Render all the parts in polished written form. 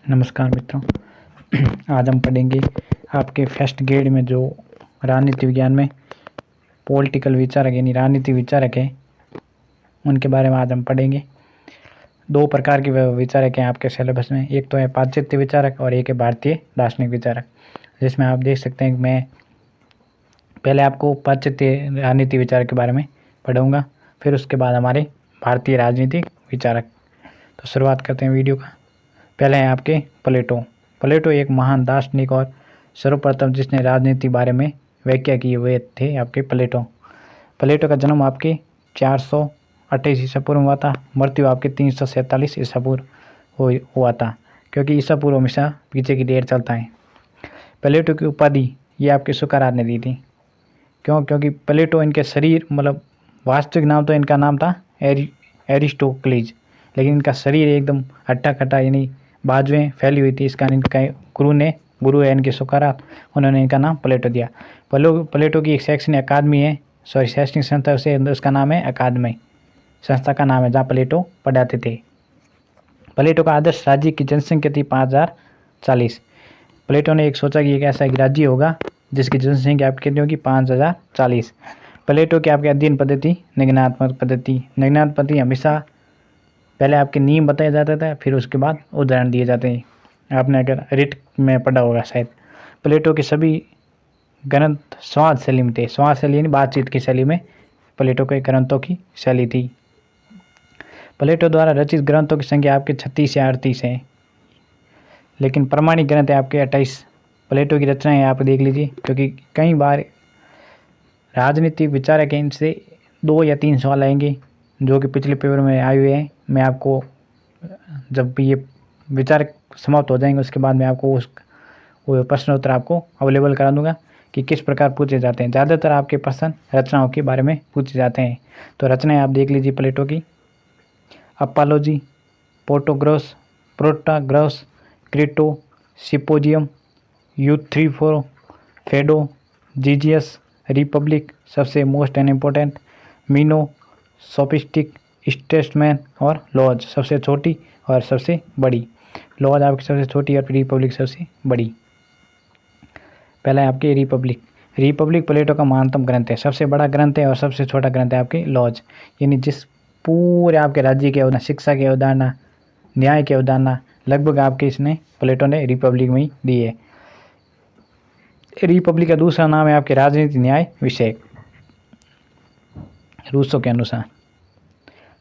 नमस्कार मित्रों। आज हम पढ़ेंगे आपके फर्स्ट ग्रेड में जो राजनीति विज्ञान में पॉलिटिकल विचारक यानी राजनीतिक विचारक है उनके बारे में आज हम पढ़ेंगे। दो प्रकार के विचारक हैं आपके सिलेबस में, एक तो है पाश्चात्य विचारक और एक है भारतीय दार्शनिक विचारक। जिसमें आप देख सकते हैं कि मैं पहले आपको पाश्चात्य राजनीति विचारक के बारे में पढ़ूंगा, फिर उसके बाद हमारे भारतीय राजनीतिक विचारक। तो शुरुआत करते हैं वीडियो का। पहले है आपके प्लेटो। प्लेटो एक महान दार्शनिक और सर्वप्रथम जिसने राजनीति बारे में व्याख्या की हुए थे आपके प्लेटो। प्लेटो का जन्म आपके 428 ईसा पूर्व हुआ था, मृत्यु आपके 347 ईसा पूर्व हुआ था, क्योंकि ईसा पूर्व हमेशा पीछे की डेट चलता है। प्लेटो की उपाधि ये आपके सुकरात ने दी थी। क्योंकि प्लेटो इनके शरीर मतलब वास्तविक नाम तो इनका नाम था एरिस्टोक्लीज, लेकिन इनका शरीर एकदम हट्टा कट्टा यानी बाजुएं फैली हुई थी। इसका इनका गुरु है इनके सुकरात, उन्होंने इनका नाम प्लेटो दिया। प्लेटो की एक शैक्षणिक अकादमी है, शैक्षणिक संस्था से उसका नाम है अकादमी, संस्था का नाम है जहाँ प्लेटो पढ़ाते थे। प्लेटो का आदर्श राज्य की जनसंख्या थी 5040। प्लेटो ने एक सोचा कि एक ऐसा एक राज्य होगा जिसकी जनसंख्या आपकी कितनी होगी 5040। प्लेटो की आपके अध्ययन पद्धति निगनात्मक पद्धति। निगनात्मक पद्धति हमेशा पहले आपके नियम बताया जाता था, फिर उसके बाद उदाहरण दिए जाते हैं। आपने अगर रिट में पढ़ा होगा शायद। प्लेटो के सभी ग्रंथ संवाद शैली में थे। संवाद शैली यानी बातचीत की शैली में प्लेटो के ग्रंथों की शैली थी। प्लेटो द्वारा रचित ग्रंथों की संख्या आपके 36 या 38 है, लेकिन प्रमाणिक ग्रंथ है आपके 28। प्लेटो की रचनाएं आप देख लीजिए, क्योंकि कई बार राजनीतिक विचारक इनसे 2 या 3 सवाल आएंगे जो कि पिछले पेपर में आए हुए हैं। मैं आपको जब ये विचार समाप्त हो जाएंगे उसके बाद मैं आपको वो प्रश्न उत्तर आपको अवेलेबल करा दूंगा कि किस प्रकार पूछे जाते हैं। ज़्यादातर आपके प्रश्न रचनाओं के बारे में पूछे जाते हैं। तो रचनाएं आप देख लीजिए प्लेटो की। अपालोजी, प्रोटाग्रॉस, क्रिटो, सिपोजियम, यूथ्रीफोरो, फेडो, जीजियस, रिपब्लिक, सबसे मोस्ट एंड इम्पोर्टेंट, मीनो, सोफिस्टिक, स्टेट्समैन और लॉज सबसे छोटी और सबसे बड़ी। लॉज आपकी सबसे छोटी और रिपब्लिक सबसे बड़ी। पहला है आपकी रिपब्लिक प्लेटो का महानतम ग्रंथ है, सबसे बड़ा ग्रंथ है और सबसे छोटा ग्रंथ है आपके लॉज, यानी जिस पूरे आपके राज्य के अवधारणा, शिक्षा के अवधारणा, न्याय के अवधारणा लगभग आपके इसने प्लेटो ने रिपब्लिक में ही दी है। रिपब्लिक का दूसरा नाम है आपके राजनीति न्याय विषय। रूसो के अनुसार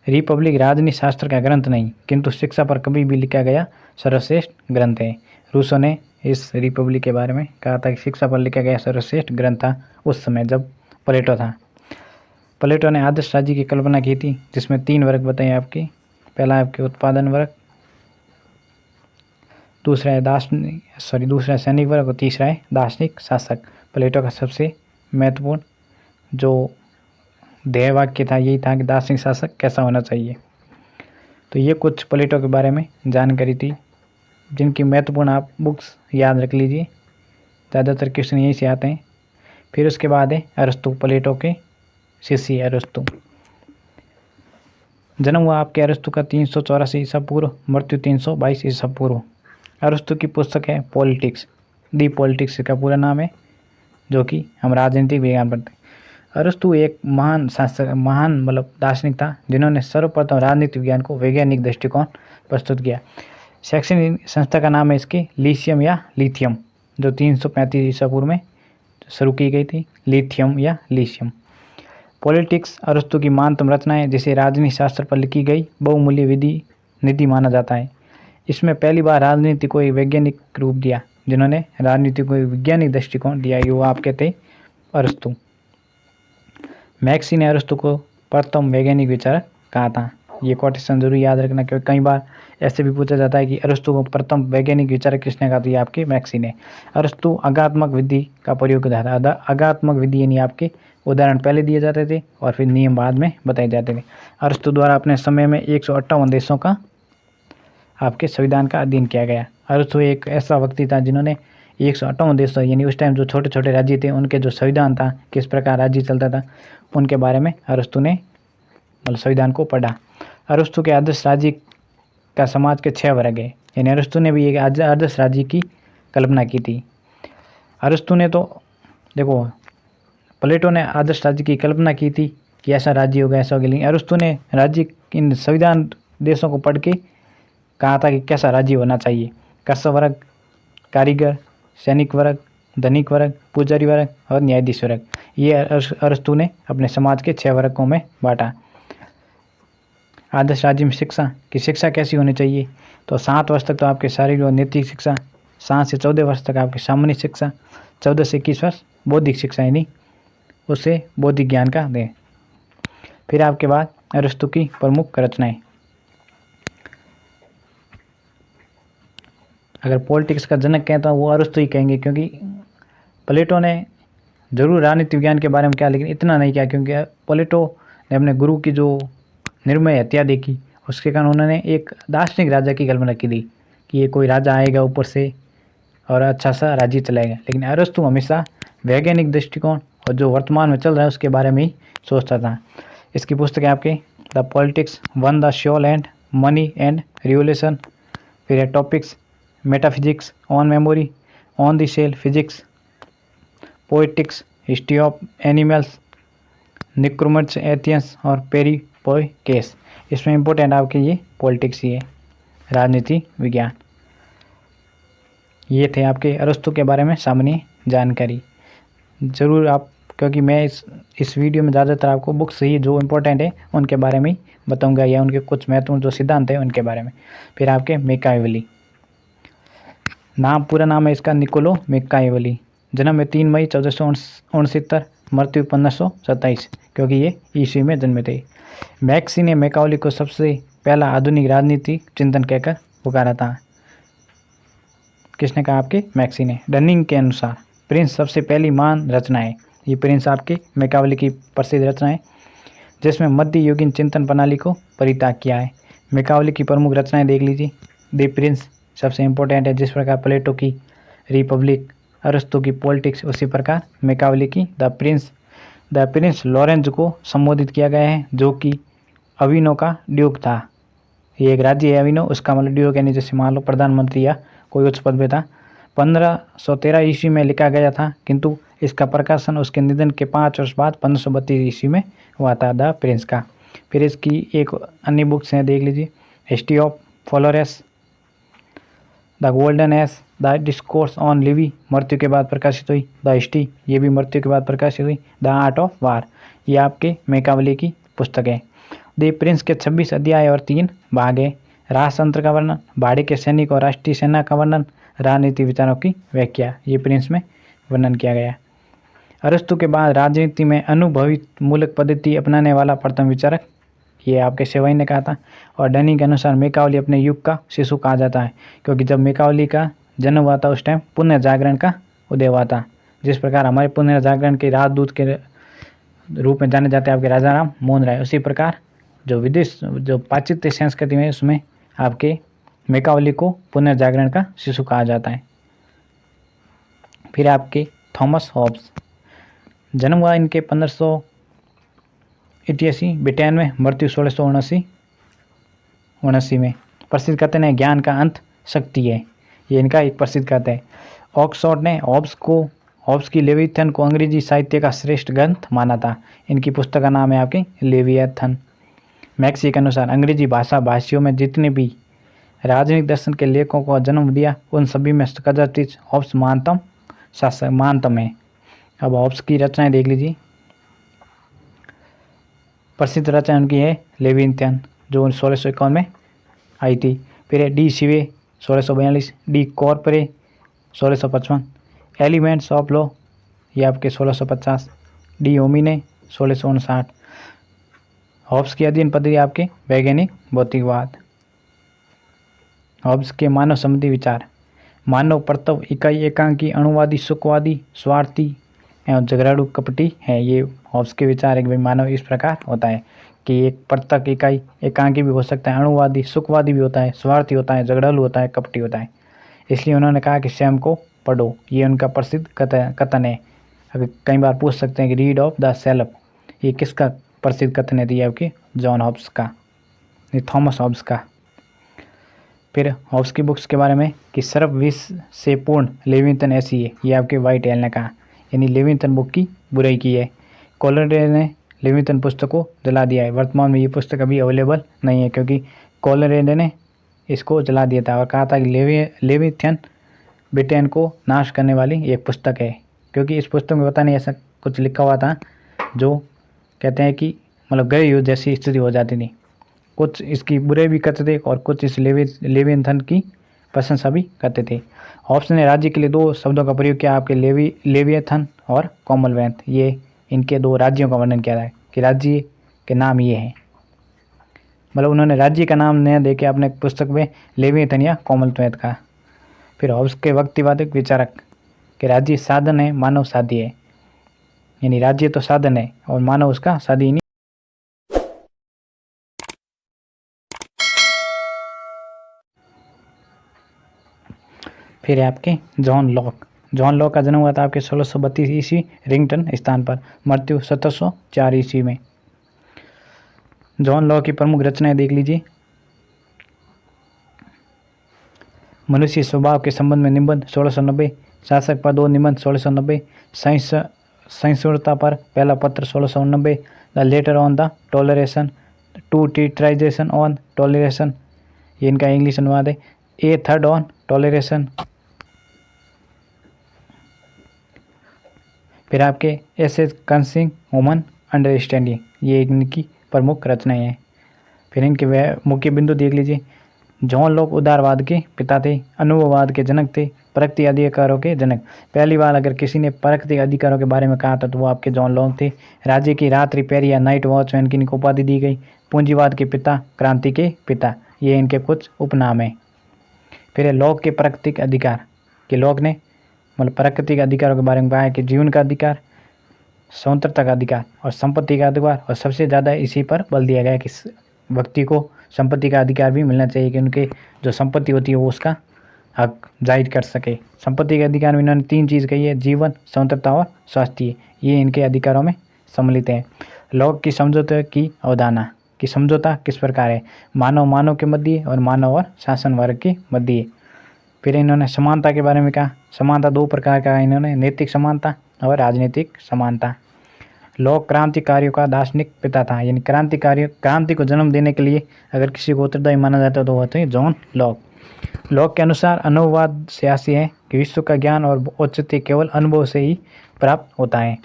रिपब्लिक राजनीति शास्त्र का ग्रंथ नहीं, किंतु शिक्षा पर कभी भी लिखा गया सर्वश्रेष्ठ ग्रंथ है। रूसो ने इस रिपब्लिक के बारे में कहा था कि शिक्षा पर लिखा गया सर्वश्रेष्ठ ग्रंथ था उस समय जब प्लेटो था। प्लेटो ने आदर्श राज्य की कल्पना की थी, जिसमें 3 वर्ग बताए आपके। पहला है आपके उत्पादन वर्ग, दूसरा है सैनिक वर्ग और तीसरा है दार्शनिक शासक। प्लेटो का सबसे महत्वपूर्ण जो ध्येय वाक्य था यही था कि दार्शनिक शासक कैसा होना चाहिए। तो ये कुछ प्लेटो के बारे में जानकारी थी, जिनकी महत्वपूर्ण आप बुक्स याद रख लीजिए, ज़्यादातर क्वेश्चन यहीं से आते हैं। फिर उसके बाद है अरस्तु, प्लेटो के शिष्य अरस्तु। जन्म हुआ आपके अरस्तु का 384 ईसा पूर्व, मृत्यु 322 ईसा पूर्व। अरस्तु की पुस्तक है पॉलिटिक्स, दी पॉलिटिक्स का पूरा नाम है, जो कि हम राजनीतिक विज्ञान पढ़ते हैं। अरस्तु एक महान मतलब दार्शनिक था, जिन्होंने सर्वप्रथम राजनीतिक विज्ञान को वैज्ञानिक दृष्टिकोण प्रस्तुत किया। शैक्षणिक संस्था का नाम है इसके लिथियम या लिथियम, जो 335 ईसा पूर्व में शुरू की गई थी, लिथियम या लिथियम। पॉलिटिक्स अरस्तु की महानतम रचना है, जिसे राजनीति शास्त्र पर लिखी गई बहुमूल्य निधि माना जाता है। इसमें पहली बार राजनीति को एक वैज्ञानिक रूप दिया। जिन्होंने राजनीति को एक वैज्ञानिक दृष्टिकोण दिया वो आपके थे अरस्तु। मैक्सी ने अरस्तु को प्रथम वैज्ञानिक विचारक कहा था। ये कोटेशन जरूर याद रखना, क्योंकि कई बार ऐसे भी पूछा जाता है कि अरस्तु को प्रथम वैज्ञानिक विचारक किसने कहा, तो ये आपके मैक्सी ने। अरस्तु अगात्मक विधि का प्रयोग करता था। अगात्मक विधि यानी आपके उदाहरण पहले दिए जाते थे और फिर नियम बाद में बताए जाते थे। अरस्तु द्वारा अपने समय में 158 देशों का आपके संविधान का अध्ययन किया गया। अरस्तु एक ऐसा व्यक्ति था जिन्होंने 158 देशों यानी उस टाइम जो छोटे छोटे राज्य थे उनके जो संविधान था, किस प्रकार राज्य चलता था, उनके बारे में अरस्तु ने संविधान को पढ़ा। अरस्तु के आदर्श राज्य का समाज के 6 वर्ग है। यानी अरस्तु ने भी एक आदर्श राज्य की कल्पना की थी। अरस्तु ने तो देखो, प्लेटो ने आदर्श राज्य की कल्पना की थी कि ऐसा राज्य होगा, ऐसा होगा, लेकिन अरस्तु ने राज्य इन संविधान देशों को पढ़ के कहा था कि कैसा राज्य होना चाहिए। कस्य वर्ग, कारीगर, सैनिक वर्ग, धनिक वर्ग, पुजारी वर्ग और न्यायाधीश वर्ग, ये अरस्तु ने अपने समाज के 6 वर्गों में बांटा। आदर्श राज्य में शिक्षा की शिक्षा कैसी होनी चाहिए, तो 7 वर्ष तक तो आपके शारीरिक और नैतिक शिक्षा, 7 से 14 वर्ष तक आपकी सामान्य शिक्षा, 14 से 21 वर्ष बौद्धिक शिक्षा, यानी उसे बौद्धिक ज्ञान का दें। फिर आपके बाद अरस्तु की प्रमुख रचनाएं। अगर पॉलिटिक्स का जनक कहें तो वो अरस्तु ही कहेंगे, क्योंकि प्लेटो ने जरूर राजनीति विज्ञान के बारे में किया, लेकिन इतना नहीं किया, क्योंकि प्लेटो ने अपने गुरु की जो निर्मय हत्या देखी, उसके कारण उन्होंने एक दार्शनिक राजा की कल्पना की थी कि ये कोई राजा आएगा ऊपर से और अच्छा सा राज्य चलाएगा। लेकिन अरस्तु हमेशा वैज्ञानिक दृष्टिकोण और जो वर्तमान में चल रहा है उसके बारे में ही सोचता था। इसकी पुस्तक है आपके the politics one, the soul and money and revolution. फिर है topics metaphysics, on memory, on the cell, physics, poetics, history of animals, Nicomachean ethics और पेरिपोइकेस। इसमें इम्पोर्टेंट आपके ये पॉलिटिक्स ही है, राजनीति विज्ञान। ये थे आपके अरस्तु के बारे में सामान्य जानकारी। ज़रूर आप, क्योंकि मैं इस वीडियो में ज़्यादातर आपको बुक्स ही जो इम्पोर्टेंट है उनके बारे में ही बताऊंगा, या उनके कुछ महत्वपूर्ण जो सिद्धांत है उनके बारे में। फिर आपके मैकियावेली, पूरा नाम है इसका निकोलो मैकियावेली। जन्म है 3 मई 1469, मृत्यु 1527, क्योंकि ये ईस्वी में जन्मे थे। मैक्सी ने मैकियावेली को सबसे पहला आधुनिक राजनीति चिंतन कहकर पुकारा था। किसने कहा? आपके मैक्सी ने। डनिंग के अनुसार प्रिंस सबसे पहली महान रचना है। ये प्रिंस आपके मैकियावेली की प्रसिद्ध रचना है, जिसमें मध्य युगीन चिंतन प्रणाली को परित्याग किया है। मैकियावेली की प्रमुख रचनाएं देख लीजिए। द प्रिंस सबसे इम्पोर्टेंट है, जिस प्रकार प्लेटो की रिपब्लिक, अरस्तु की पॉलिटिक्स, उसी प्रकार मैकियावेली की the prince. The prince Lorenzo को संबोधित किया गया है, जो कि अविनो का ड्यूक था। ये एक राज्य है अविनो, उसका मतलब ड्यूक, यानी जैसे मान लो प्रधानमंत्री या कोई उच्च पद पे था। 1513 ईस्वी में लिखा गया था, किंतु इसका प्रकाशन उसके निधन के 5 वर्ष बाद 1532 ईस्वी में हुआ था, द प्रिंस का। फिर इसकी एक अन्य बुक्स हैं, देख लीजिए। History of Florence, the golden age, the discourse on Levi, मृत्यु के बाद प्रकाशित हुई। द हिस्ट्री, ये भी मृत्यु के बाद प्रकाशित हुई। द आर्ट ऑफ वार, ये आपके मैकियावेली की पुस्तक है। द प्रिंस के 26 अध्याय और 3 भाग है। राजतंत्र का वर्णन, भाड़े के सैनिक और राष्ट्रीय सेना का वर्णन, राजनीति विचारों की व्याख्या, ये प्रिंस में वर्णन किया गया। अरस्तु के बाद राजनीति में अनुभवी मूलक पद्धति अपनाने वाला प्रथम विचारक, ये आपके सेवाई ने कहा था। और डनी के अनुसार मैकियावेली अपने युग का शिशु कहा जाता है, क्योंकि जब मैकियावेली का जन्म हुआ था उस टाइम पुण्य जागरण का उदय हुआ था। जिस प्रकार हमारे पुण्य जागरण के राजदूत के रूप में जाने जाते हैं आपके राजा राम मोहन राय, उसी प्रकार जो पाश्चात्य संस्कृति में उसमें आपके मैकियावेली को पुण्य जागरण का शिशु कहा जाता है। फिर आपके थॉमस हॉब्स, जन्म हुआ इनके 1588 ब्रिटेन में, मृत्यु 1679 में। प्रसिद्ध कथन है ज्ञान का अंत शक्ति है, ये इनका एक प्रसिद्ध कथन है। ऑक्सफोर्ड ने हॉब्स की लेविथन को अंग्रेजी साहित्य का श्रेष्ठ ग्रंथ माना था। इनकी पुस्तक का नाम है आपके लेवियथन। मैक्सी के अनुसार अंग्रेजी भाषा भाषियों में जितने भी राजनीतिक दर्शन के लेखकों को जन्म दिया, उन सभी में कदाचित हॉब्स महानतम है। अब हॉब्स की रचनाएं देख लीजिए। प्रसिद्ध रचना उनकी है लेविथन, जो 1651 में आई थी। फिर है De Cive 1642, De Corpore 1655, elements of law, ये आपके 1650, डी होमिने 1659। हॉब्स की अध्ययन पद्धति आपके वैज्ञानिक भौतिकवाद। हॉब्स के मानव संबंधी विचार, मानव प्रतव इकाई एकांकी, अणुवादी, सुखवादी, स्वार्थी एवं झगड़ालू कपटी है। ये हॉब्स के विचार है कि भाई मानव इस प्रकार होता है कि एक पृथक इकाई एकांकी भी हो सकता है, अणुवादी, सुखवादी भी होता है, स्वार्थी होता है, झगड़ालू होता है, कपटी होता है। इसलिए उन्होंने कहा कि स्वयं को पढ़ो, ये उनका प्रसिद्ध कथन है। अभी कई बार पूछ सकते हैं कि रीड ऑफ द सेल्फ, ये किसका प्रसिद्ध कथन है? दिया आपके जॉन हॉब्स का, थॉमस हॉब्स का। फिर हॉब्स की बुक्स के बारे में कि सर्व विष से पूर्ण लेविथन ऐसी है, ये आपके वाइट एल ने कहा, यानी लेविथन बुक की बुराई की है। कोलरेडे ने लेविथन पुस्तक को जला दिया है। वर्तमान में ये पुस्तक अभी अवेलेबल नहीं है क्योंकि कोलरेडे ने इसको जला दिया था और कहा था कि लेविथन ब्रिटेन को नाश करने वाली एक पुस्तक है, क्योंकि इस पुस्तक में पता नहीं ऐसा कुछ लिखा हुआ था जो कहते हैं कि मतलब गृह युद्ध जैसी स्थिति हो जाती थी। कुछ इसकी बुरे भी करते थे और कुछ इस लेविथन की प्रशंसा भी करते थे। हॉब्स ने राज्य के लिए 2 शब्दों का प्रयोग किया, आपके लेविथन और कॉमनवेल्थ। ये इनके 2 राज्यों का वर्णन किया है कि राज्य के नाम ये हैं, मतलब उन्होंने राज्य का नाम नया देके अपने पुस्तक में लेविथन या कॉमनवेल्थ का। फिर हॉब्स के व्यक्तिवादिक विचारक कि राज्य साधन है, मानव साध्य है, यानी राज्य तो साधन है और मानव उसका साध्य नहीं। फिर है आपके जॉन लॉक। जॉन लॉक का जन्म हुआ था आपके 1632 ईस्वी रिंगटन स्थान पर, मृत्यु 1704 ईस्वी में। जॉन लॉक की प्रमुख रचनाएं देख लीजिए। मनुष्य स्वभाव के संबंध में निबंध 1690, शासक पर 2 निबंध 1690, सहिष्णुता पर पहला पत्र 1690, the letter on the toleration, two treatises on toleration, ये इनका इंग्लिश अनुवाद है, ए थर्ड ऑन टॉलरेशन। फिर आपके एसेज कंसिंग ह्यूमन अंडरस्टैंडिंग, ये इनकी प्रमुख रचनाएं हैं। फिर इनके मुख्य बिंदु देख लीजिए। जॉन लॉक उदारवाद के पिता थे, अनुभववाद के जनक थे, प्राकृतिक अधिकारों के जनक। पहली बार अगर किसी ने प्राकृतिक अधिकारों के बारे में कहा था तो वो आपके जॉन लॉक थे। राज्य की रात रिपेयर या नाइट वॉचमैन की इनको उपाधि दी गई। पूंजीवाद के पिता, क्रांति के पिता, ये इनके कुछ उपनाम हैं। फिर लॉक के प्राकृतिक अधिकार कि लॉक ने मतलब प्राकृतिक अधिकारों के बारे में कहा है कि जीवन का अधिकार, स्वतंत्रता का अधिकार और संपत्ति का अधिकार, और सबसे ज़्यादा इसी पर बल दिया गया कि व्यक्ति को संपत्ति का अधिकार भी मिलना चाहिए कि उनके जो संपत्ति होती है वो उसका हक जाहिर कर सके। संपत्ति के अधिकार में इन्होंने 3 चीज़ कही है, जीवन, स्वतंत्रता और स्वास्थ्य, ये इनके अधिकारों में सम्मिलित हैं। लॉक की समझौते की अवधारणा कि समझौता किस प्रकार है, मानव के मध्य और मानव और शासन वर्ग के मध्य। फिर इन्होंने समानता के बारे में कहा। समानता 2 प्रकार का है इन्होंने, नैतिक समानता और राजनीतिक समानता। लॉक क्रांतिकारियों का दार्शनिक पिता था, यानी क्रांति को जन्म देने के लिए अगर किसी को उत्तरदायी माना जाता तो वह थे जॉन लॉक। लॉक के अनुसार अनुभववाद से ऐसी है कि विश्व का ज्ञान और औचित्य केवल अनुभव से ही प्राप्त होता है।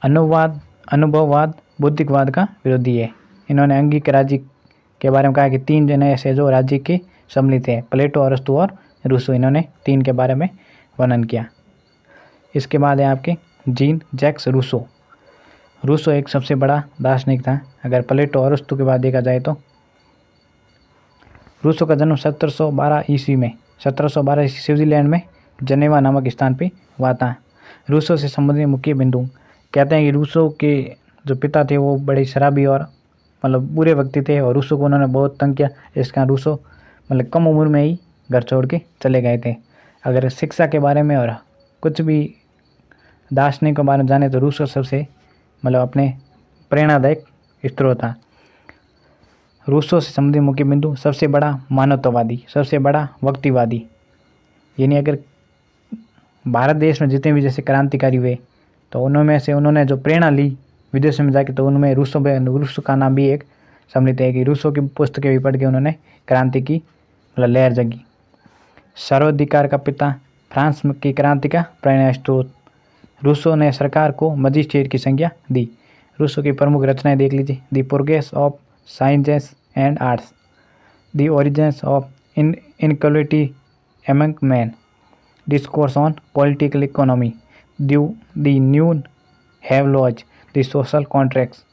अनुभववाद बौद्धिकवाद का विरोधी है। इन्होंने अंगिक राज्य के बारे में कहा कि 3 जने ऐसे जो राज्य के सम्मिलित हैं, प्लेटो, अरस्तु और रूसो। इन्होंने 3 के बारे में वर्णन किया। इसके बाद है आपके जीन जैक्स रूसो। रूसो एक सबसे बड़ा दार्शनिक था अगर प्लेटो और अरस्तु के बाद देखा जाए तो। रूसो का जन्म 1712 ईस्वी में 1712 स्विट्जरलैंड में जनेवा नामक स्थान पे हुआ था। रूसो से संबंधित मुख्य बिंदु कहते हैं कि रूसो के जो पिता थे वो बड़े शराबी और मतलब बुरे व्यक्ति थे और रूसो को उन्होंने बहुत तंग किया। इस कारण रूसो मतलब कम उम्र में ही घर छोड़ के चले गए थे। अगर शिक्षा के बारे में और कुछ भी दार्शनिक के बारे में जाने तो रूसो सबसे मतलब अपने प्रेरणादायक स्त्रोत था। रूसो से संबंधित मुख्य बिंदु सबसे बड़ा मानवतावादी, सबसे बड़ा व्यक्तिवादी, यानी अगर भारत देश में जितने भी जैसे क्रांतिकारी हुए तो उनमें से उन्होंने जो प्रेरणा ली विदेशों में जाके तो उनमें रूसो का नाम भी एक सम्मिलित है कि रूसो की पुस्तकें भी पढ़ के उन्होंने क्रांति की मतलब लहर जगी। सर्वाधिकार का पिता, फ्रांस की क्रांति का प्रेरणा स्रोत। रूसो ने सरकार को मजिस्ट्रेट की संज्ञा दी। रूसो की प्रमुख रचनाएं देख लीजिए। The progress of sciences and arts, the origins of inequality among man, discourse on political economy, the new have laws, the social contracts,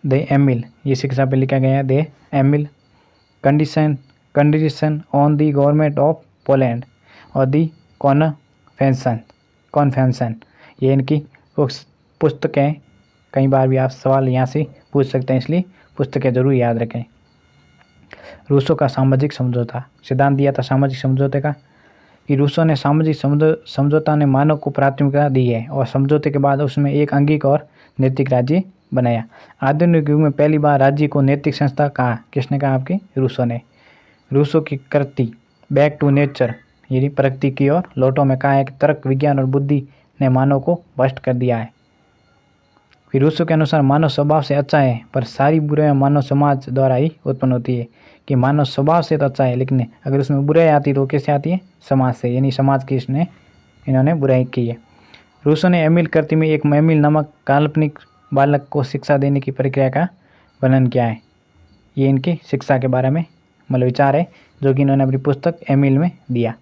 the Emile, ये शिक्षा पे लिखा गया है। The Emile condition on the government of Poland और the confession, ये इनकी पुस्तकें। कई बार भी आप सवाल यहाँ से पूछ सकते हैं, इसलिए पुस्तकें जरूर याद रखें। रूसो का सामाजिक समझौता सिद्धांत दिया था सामाजिक समझौते का कि रूसो ने सामाजिक समझौता ने मानव को प्राथमिकता दी है और समझौते के बाद उसमें एक अंगिक और नैतिक राज्य बनाया। आधुनिक युग में पहली बार राज्य को नैतिक संस्था कहा, किसने कहा? आपके रूसो ने। रूसो की कृति बैक टू नेचर यानी प्रकृति की ओर लौटो में कहा है कि तर्क, विज्ञान और बुद्धि ने मानव को भ्रष्ट कर दिया है। फिर रूसो के अनुसार मानव स्वभाव से अच्छा है, पर सारी बुराइयां मानव समाज द्वारा ही उत्पन्न होती है। कि मानव स्वभाव से तो अच्छा है, लेकिन अगर उसमें बुराई आती है तो कैसे आती है? समाज से, यानी समाज की इन्होंने बुराई की है। रूसो ने एमिल कृति में एक एमिल नामक काल्पनिक बालक को शिक्षा देने की प्रक्रिया का वर्णन किया है। ये इनकी शिक्षा के बारे में मतलब विचार है जो कि इन्होंने अपनी पुस्तक एमिल में दिया।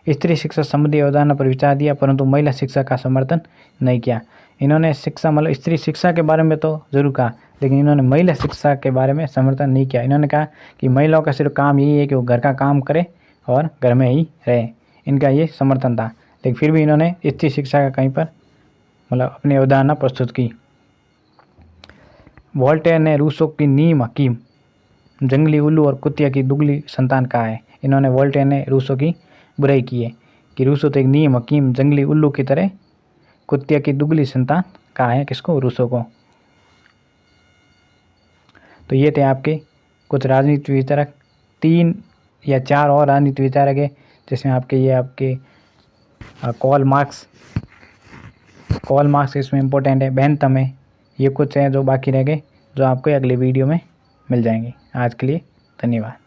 स्त्री शिक्षा संबंधी अवधारणा पर विचार दिया, परंतु महिला शिक्षा का समर्थन नहीं किया। इन्होंने शिक्षा मतलब स्त्री शिक्षा के बारे में तो जरूर कहा, लेकिन इन्होंने महिला शिक्षा के बारे में समर्थन नहीं किया। इन्होंने कहा कि महिलाओं का सिर्फ काम यही है कि वो घर का काम करे और घर में ही रहे, इनका ये समर्थन था। लेकिन फिर भी इन्होंने स्त्री शिक्षा का कहीं पर मतलब अपनी अवधारणा प्रस्तुत की। वोल्टेयर ने रूसो की नीम हकीम, जंगली उल्लू और कुतिया की दुगली संतान कहा है। इन्होंने वोल्टेयर ने रूसो की बुराई की है कि रूसो तो एक नीम हकीम, जंगली उल्लू की तरह कुतिया की दुगली संतान कहा है, किसको? रूसो को। तो ये थे आपके कुछ राजनीति विचारक। 3 या 4 और राजनीति विचारक है, जिसमें आपके कॉल मार्क्स इसमें इम्पोर्टेंट है, बेंथम है। ये कुछ हैं जो बाकी रह गए, जो आपको अगले वीडियो में मिल जाएंगे। आज के लिए धन्यवाद।